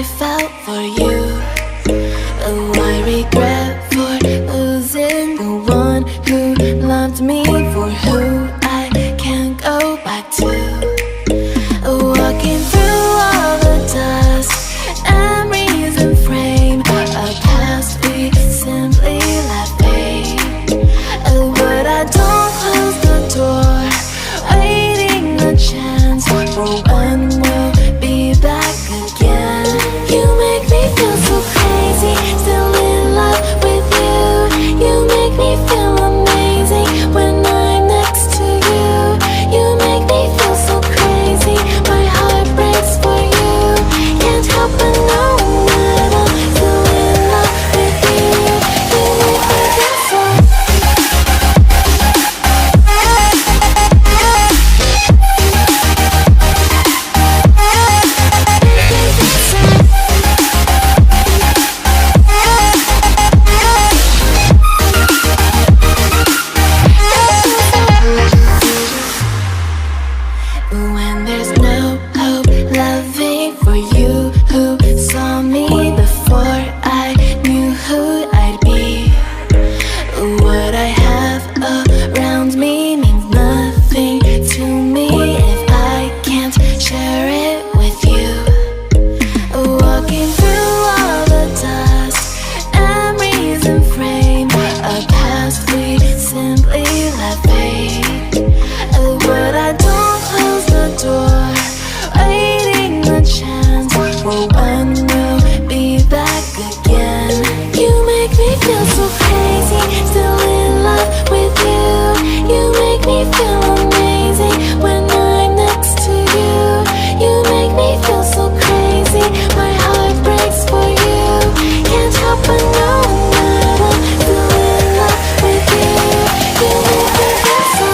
felt for you. Oh, I regret for losing the one who loved me, for who I can't go back to. Walking through all the dust, memories and frame, a past we simply let fade. Oh, but I don't close the door, waiting a chance for when we'll be back again. You make me feel so crazy, still in love with you. You make me feel amazing when I'm next to you. You make me feel so crazy, my heart breaks for you. Can't help but know that I'm still in love with you. You make me feel so. When there's no hope, loving for you who saw me before I knew who I'd be. What I have around me means nothing to me if I can't share it with you. Walking through all the dust, memories and frame, a past we simply let fade. But I don't close the door, waiting a chance for when we'll be back again. You make me feel so crazy, still in love with you. You make me feel amazing when I'm next to you. You make me feel so crazy, my heart breaks for you. Can't help but know that I'm still in love with you. You make me feel so.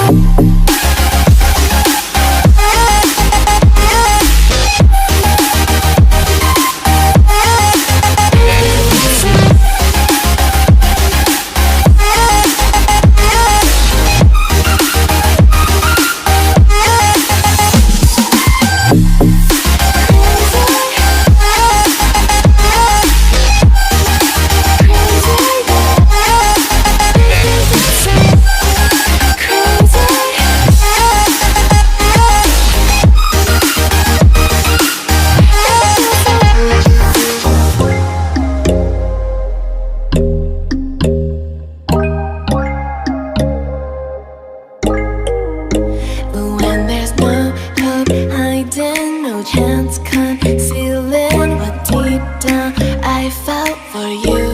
When there's no hope, hiding, no chance concealing what deep down I felt for you.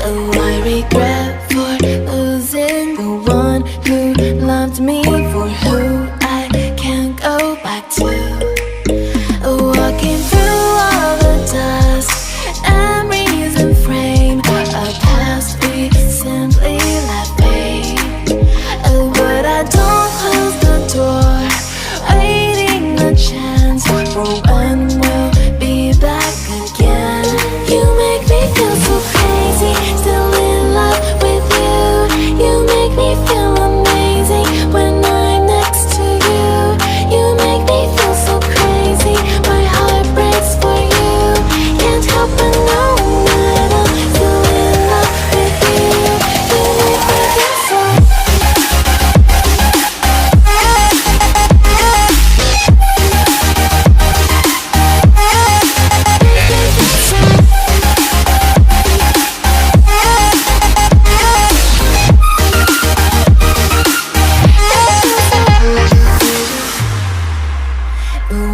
Oh, I regret for losing the one who loved me, for who I can't go back to. Walking through all the dust, memories and frame, a past we simply let fade. But I don't close the door, waiting a chance for when we'll be back again. You make me feel so crazy, still in love with you. You make me feel amazing when I'm next to you. You make me feel so crazy, my heart breaks for you. Can't help but know that I'm still in love with you. You make me feel so.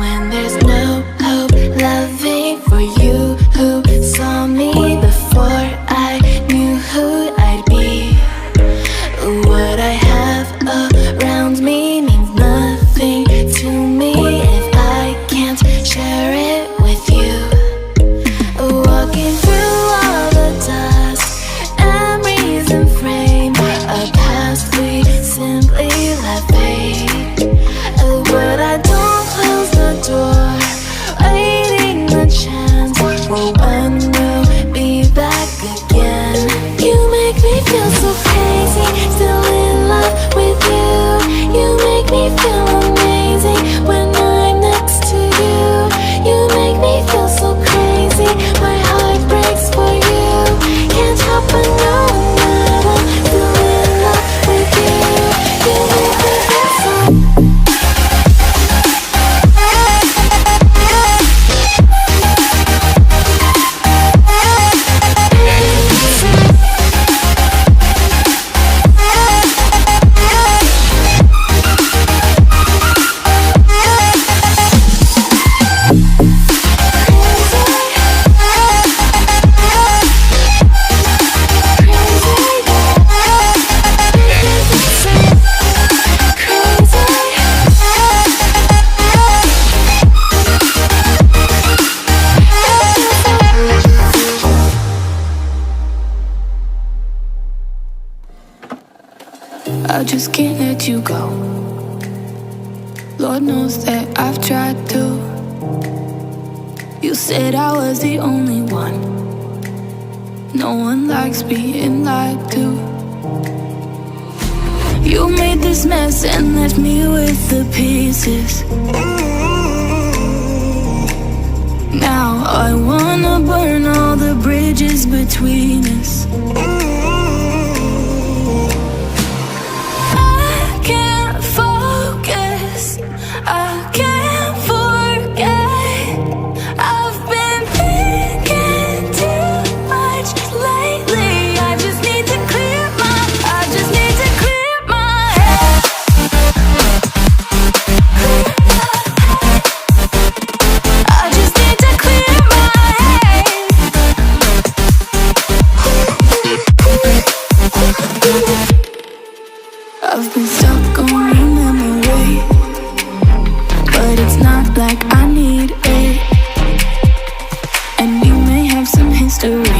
When there's no hope, loving for you who saw me before I knew who I'd be. What I have around me means nothing to me if I can't share it with you. Walking through all the dust, memories and frame, a past we simply let fade. But I don't close the door, waiting a chance for I just can't let you go. Lord knows that I've tried to. You said I was the only one. No one likes being lied to. You made this mess and left me with the pieces. Now I wanna burn all the bridges between us. I can't focus, I can't forget. I've been thinking too much lately. I just need to clear my head. I just need to clear my head. I've been stuck on your memory, but it's not like I need it. And you may have some history.